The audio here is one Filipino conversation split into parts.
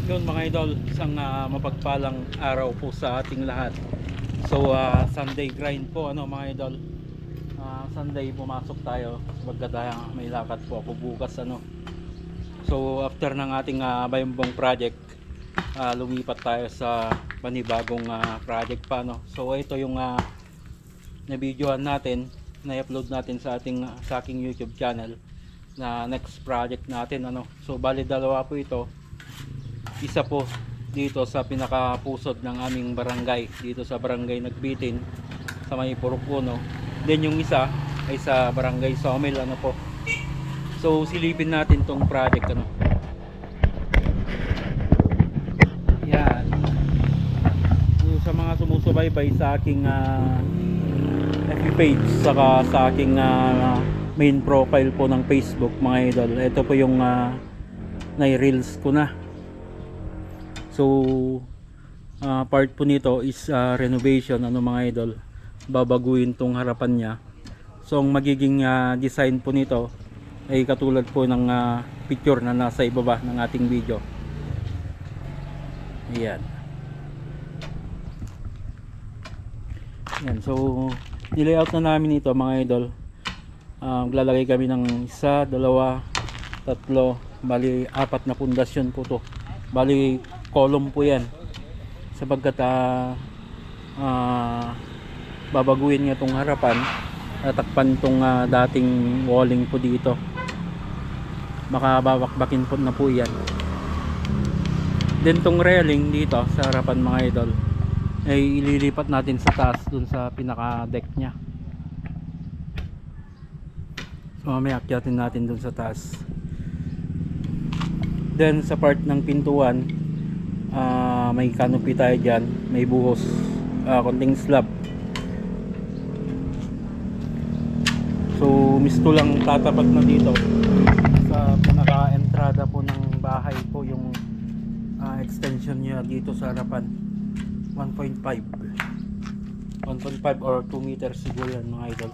Yun mga idol, isang mapagpalang araw po sa ating lahat. So Sunday grind po mga idol. Sunday pumasok tayo pagkat may lakad po ako bukas So after ng ating bayambong project, lumipat tayo sa panibagong project pa So ito yung na-videohan natin, na-upload natin sa aking YouTube channel na next project natin So bali dalawa po ito. Isa po dito sa pinakapusod ng aming barangay, dito sa barangay Nagbitin sa may Purok Uno. Then yung isa ay sa barangay Sawmill po. So silipin natin tong project Yan. So, sa mga sumusubaybay sa aking FB page saka sa aking main profile po ng Facebook mga idol. Ito po yung nai-reels ko na. So part po nito is renovation mga idol. Babaguhin tong harapan niya. So ang magiging design po nito ay katulad po ng picture na nasa ibaba ng ating video. Ayan. Ayan. So nilayout na namin ito mga idol. Maglalagay kami ng 1, 2, 3, bali 4 na pundasyon po to. Bali column po yan sapagkat babaguhin nga itong harapan, tatakpan itong dating walling po dito, makababakbakin po na po yan. Then itong railing dito sa harapan mga idol ay ililipat natin sa taas dun sa pinaka deck nya. So mamaya akyatin natin dun sa taas. Then sa part ng pintuan, may canopy tayo dyan, may buhos, konting slab. So misto lang tatapat na dito sa pinaka entrada po ng bahay po yung extension niya dito sa harapan. 1.5 or 2 meters siguro yan mga idol.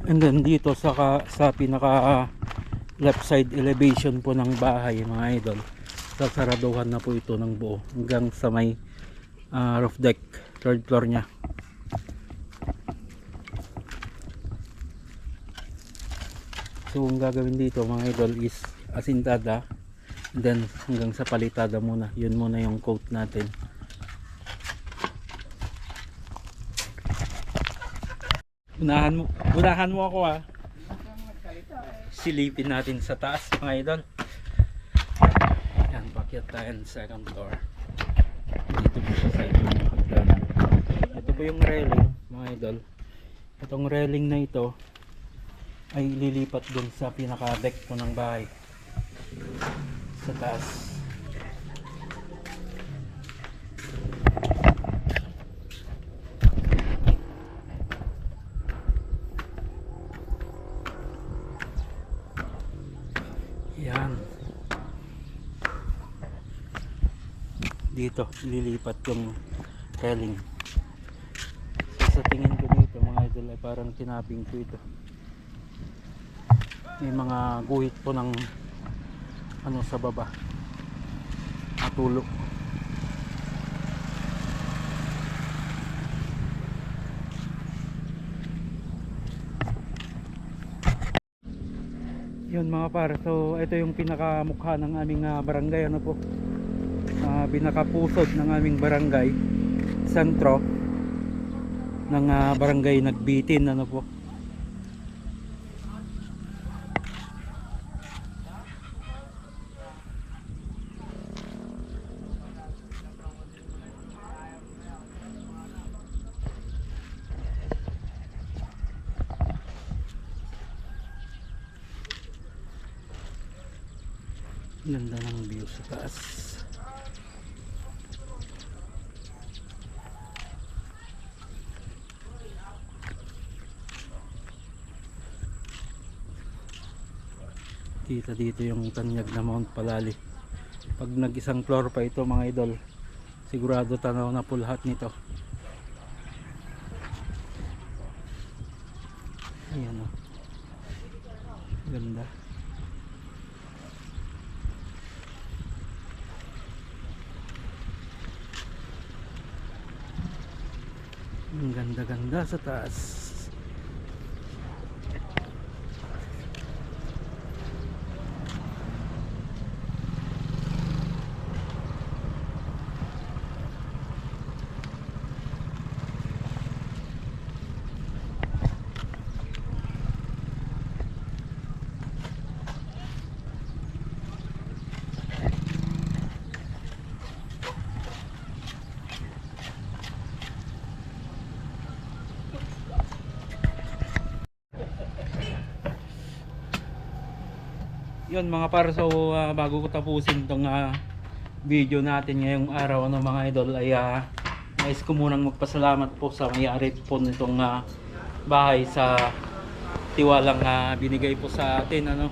And then dito sa pinaka left side elevation po ng bahay mga idol, sasaraduhan na po ito ng buo hanggang sa may roof deck, third floor nya. So ang gagawin dito mga idol is asintada, and then hanggang sa palitada muna. Yun muna yung coat natin. Unahan mo ako Silipin natin sa taas mga idol. Yan, pakyat tayo sa second floor. Dito po sa side ng hagdanan. Ito po yung railing mga idol. Itong railing na ito ay lilipat dun sa pinaka deck po ng bahay sa taas. Yan. Dito lilipat yung railing. So, sa tingin ko dito mga idol ay parang tinaping ko ito. May mga guhit po ng sa baba. Matulog. Yun mga par, so ito yung pinakamukha ng aming barangay po, pinakapusod ng aming barangay, sentro ng barangay Nagbitin po. Ganda ng view sa taas. Kita dito yung tanyag na Mount Palali. Pag nag-isang floor pa ito mga idol, sigurado tanaw na po lahat nito. Ayan, oh. Ganda. Ang ganda-ganda sa taas. Yun mga par, so bago ko tapusin tong video natin ngayong araw, ano mga idol, ay nais ko munang magpasalamat po sa may-ari po nitong bahay sa tiwalang binigay po sa atin, ano.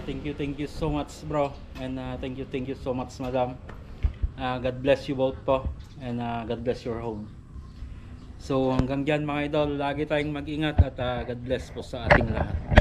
Thank you so much bro, and thank you so much madam. God bless you both po, and God bless your home. So hanggang dyan mga idol, lagi tayong mag-ingat at God bless po sa ating lahat.